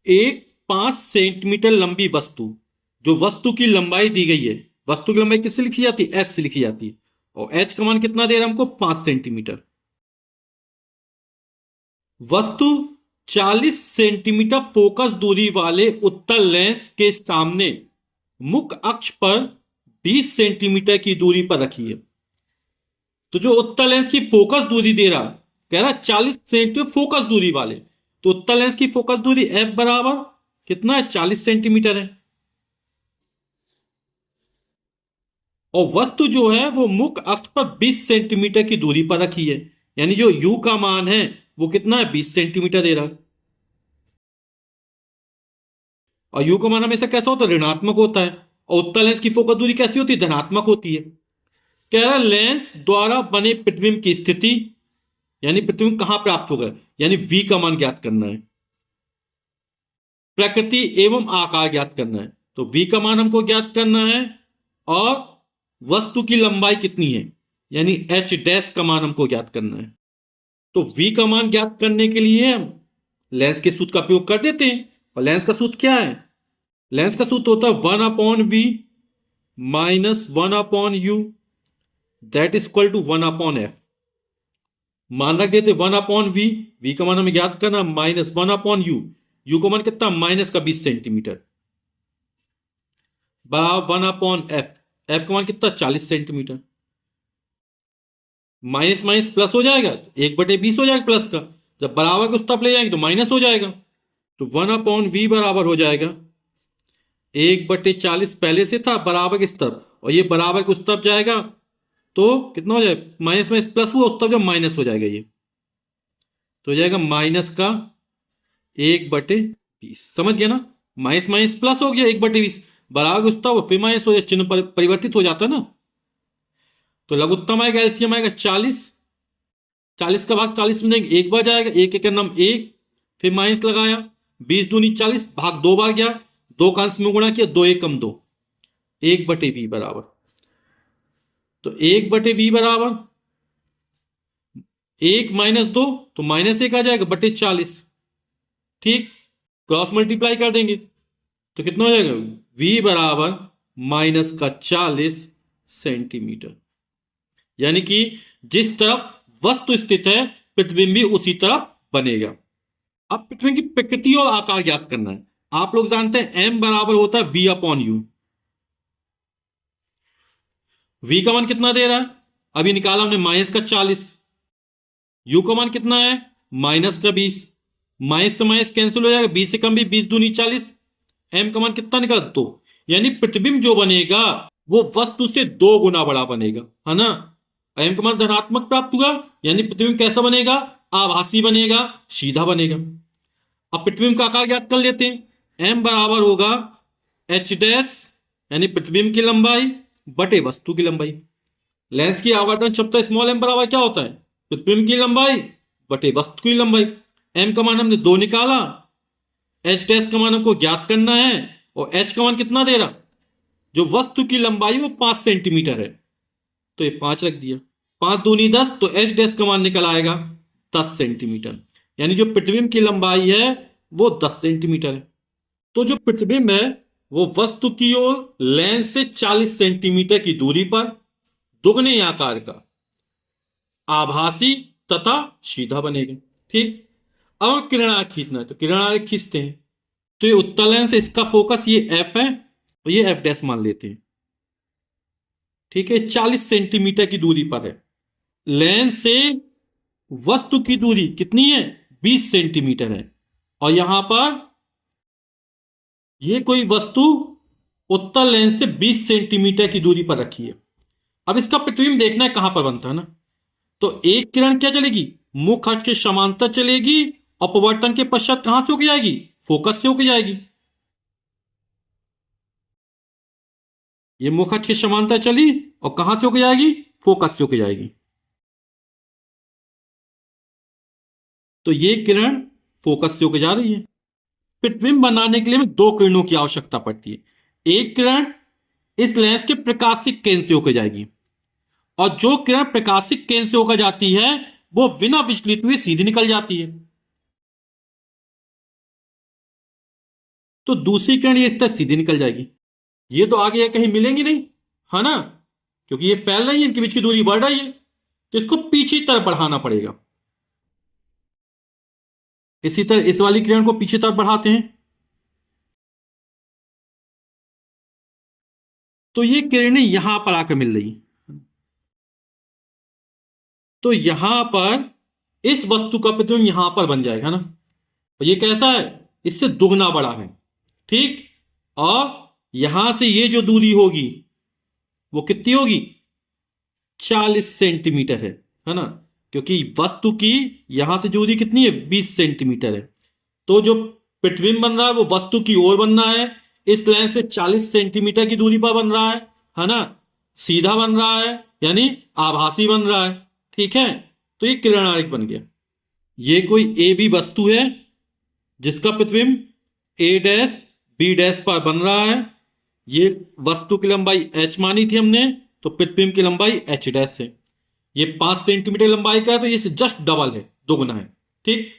एक 5 सेंटीमीटर लंबी वस्तु, जो वस्तु की लंबाई दी गई है, वस्तु की लंबाई किससे लिखी जाती है? एच से लिखी जाती है। और एच का मान कितना दे रहा है हमको? 5 सेंटीमीटर। वस्तु 40 सेंटीमीटर फोकस दूरी वाले उत्तल लेंस के सामने मुख्य अक्ष पर 20 सेंटीमीटर की दूरी पर रखी है। तो जो उत्तल लेंस की फोकस दूरी दे रहा, कह रहा 40 सेंटीमीटर फोकस दूरी वाले, तो उत्तल लेंस की फोकस दूरी एफ बराबर कितना है? 40 सेंटीमीटर है। और वस्तु जो है वो मुख्य अक्ष पर 20 सेंटीमीटर की दूरी पर रखी है, यानी जो यू का मान है वो कितना है? 20 सेंटीमीटर दे रहा है। और यू का मान हमेशा कैसा होता है? ऋणात्मक होता है। और उत्तल लेंस की फोकस दूरी कैसी होती है? धनात्मक होती है। कह रहा लेंस द्वारा बने प्रतिबिंब की स्थिति, यानी प्रतिबिंब कहां प्राप्त होगा, यानी वी का मान ज्ञात करना है। प्रकृति एवं आकार ज्ञात करना है। तो वी का मान हमको ज्ञात करना है, और वस्तु की लंबाई कितनी है, यानी एच डैश का मान हमको ज्ञात करना है। तो वी का मान ज्ञात करने के लिए हम लेंस के सूत्र का प्रयोग कर देते हैं। और लेंस का सूत्र क्या है? लेंस का सूत्र होता है 1/v minus 1/u, that is equal to 1/f। मान रख देते 1/v, वी का मान हमें ज्ञात करना, माइनस 1/u, यू का मान कितना? माइनस का 20 सेंटीमीटर, बराबर 1/f। एफ का मान कितना? 40 सेंटीमीटर। माइनस माइनस प्लस हो जाएगा, 1/20 हो जाएगा प्लस का। जब बराबर के उस तरफ ले जाएंगे तो माइनस हो जाएगा। तो 1/v बराबर हो जाएगा 1/40, पहले से था बराबर किस तरफ, और ये बराबर के उस तरफ जाएगा तो कितना हो जाएगा? माइनस माइनस प्लस हुआ, उस तरफ जब माइनस हो जाएगा ये, तो हो जाएगा माइनस का 1/20। समझ गया ना? माइनस माइनस प्लस हो गया 1/20, बराबर के उस तरफ फिर माइनस हो जाए, चिन्ह परिवर्तित हो जाता है ना। तो लघुत्तम आएगा, एलसीएम आएगा 40। 40 का भाग 40 में देंगे, एक बार जाएगा, एक एक नाम एक, फिर माइनस लगाया, 20 दूनी 40, भाग दो बार गया, दो का अंश में गुणा किया, दो एक कम दो, 1/v बराबर। तो 1/v बराबर 1 - 2, तो -1 आ जाएगा बटे 40। ठीक, क्रॉस मल्टीप्लाई कर देंगे तो कितना हो जाएगा? v बराबर माइनस का 40 सेंटीमीटर। यानी कि जिस तरफ वस्तु स्थित है प्रतिबिंब भी उसी तरफ बनेगा। अब प्रतिबिंब की प्रकृति और आकार ज्ञात करना है। आप लोग जानते हैं m बराबर होता है v/u। v का मान कितना दे रहा है? अभी निकाला हमने माइनस का 40। u का मान कितना है? माइनस का 20। माइनस से माइनस कैंसिल हो जाएगा, 20 से कम भी, 20 दूनी 40। m का मान कितना निकला? 2। यानी प्रतिबिंब जो बनेगा वो वस्तु से 2 गुना बड़ा बनेगा, है ना। m का मान धनात्मक प्राप्त हुआ, यानी प्रतिबिंब कैसा बनेगा? आभासी बनेगा, सीधा बनेगा। अब प्रतिबिंब का आकार ज्ञात कर लेते हैं। m बराबर होगा h डैश, यानी प्रतिबिंब की लंबाई बटे वस्तु की लंबाई। लेंस की आवर्तन क्षमता स्मॉल m बराबर क्या होता है? प्रतिबिंब की लंबाई बटे वस्तु की लंबाई। m का मान हमने 2 निकाला, h डैश का मान हमको ज्ञात करना है, और h का मान कितना दे रहा? जो वस्तु की लंबाई वो 5 सेंटीमीटर है, तो ये 5 रख दिया, 5 दूनी 10, तो h डैश का मान निकल आएगा 10 सेंटीमीटर। यानी जो प्रतिबिंब की लंबाई है वो 10 सेंटीमीटर है। तो जो प्रतिबिंब है वो वस्तु की ओर लेंस से 40 सेंटीमीटर की दूरी पर दुगने आकार का, आभासी तथा सीधा बनेगा। ठीक, अब किरणार्थ खींचना है तो किरणार्थ खींचते हैं। तो ये उत्तल लेंस, इसका फोकस ये एफ है, और ये एफ डैश मान लेते हैं। ठीक है, 40 सेंटीमीटर की दूरी पर है। लेंस से वस्तु की दूरी कितनी है? 20 सेंटीमीटर है। और यहां पर यह कोई वस्तु उत्तल लेंस से 20 सेंटीमीटर की दूरी पर रखी है। अब इसका प्रतिबिंब देखना है कहां पर बनता है ना। तो एक किरण क्या चलेगी? मुख्य अक्ष के समांतर चलेगी, अपवर्तन के पश्चात कहां से होकर जाएगी? फोकस से होकर जाएगी। ये मुख्य अक्ष के समांतर चली और कहां से होकर जाएगी? फोकस से होकर जाएगी। तो ये किरण फोकस से होकर जा रही है। प्रतिबिंब बनाने के लिए हमें 2 किरणों की आवश्यकता पड़ती है। एक किरण इस लेंस के प्रकाशिक केंद्र से होकर जाएगी, और जो किरण प्रकाशिक केंद्र से होकर जाती है वो बिना विचलित हुए सीधी निकल जाती है। तो दूसरी किरण ये इस तरह सीधी निकल जाएगी। ये तो आगे कहीं मिलेंगी नहीं, है ना, क्योंकि ये फैल रही है, इनके बीच की दूरी बढ़ रही है, तो इसको पीछे की तरफ बढ़ाना पड़ेगा। इसी तरह इस वाली किरण को पीछे तरफ बढ़ाते हैं, तो ये किरणें यहां पर आकर मिल रही। तो यहां पर इस वस्तु का प्रतिबिंब यहां पर बन जाएगा ना। और ये कैसा है, इससे दुगना बड़ा है, ठीक। और यहां से ये जो दूरी होगी वो कितनी होगी, 40 सेंटीमीटर है ना, क्योंकि वस्तु की यहां से दूरी कितनी है, 20 सेंटीमीटर है। तो जो प्रतिबिंब बन रहा है वो वस्तु की ओर बन रहा है, इस लाइन से 40 सेंटीमीटर की दूरी पर बन रहा है ना, सीधा बन रहा है, यानी आभासी बन रहा है, ठीक है। तो ये किरण आरेख बन गया। ये कोई ए बी वस्तु है जिसका प्रतिबिंब ए डैश बी डैश पर बन रहा है। ये वस्तु की लंबाई h मानी थी हमने, तो प्रतिबिंब की लंबाई h डैश है। ये 5 सेंटीमीटर लंबाई का है, तो ये जस्ट डबल है, दोगुना है, ठीक।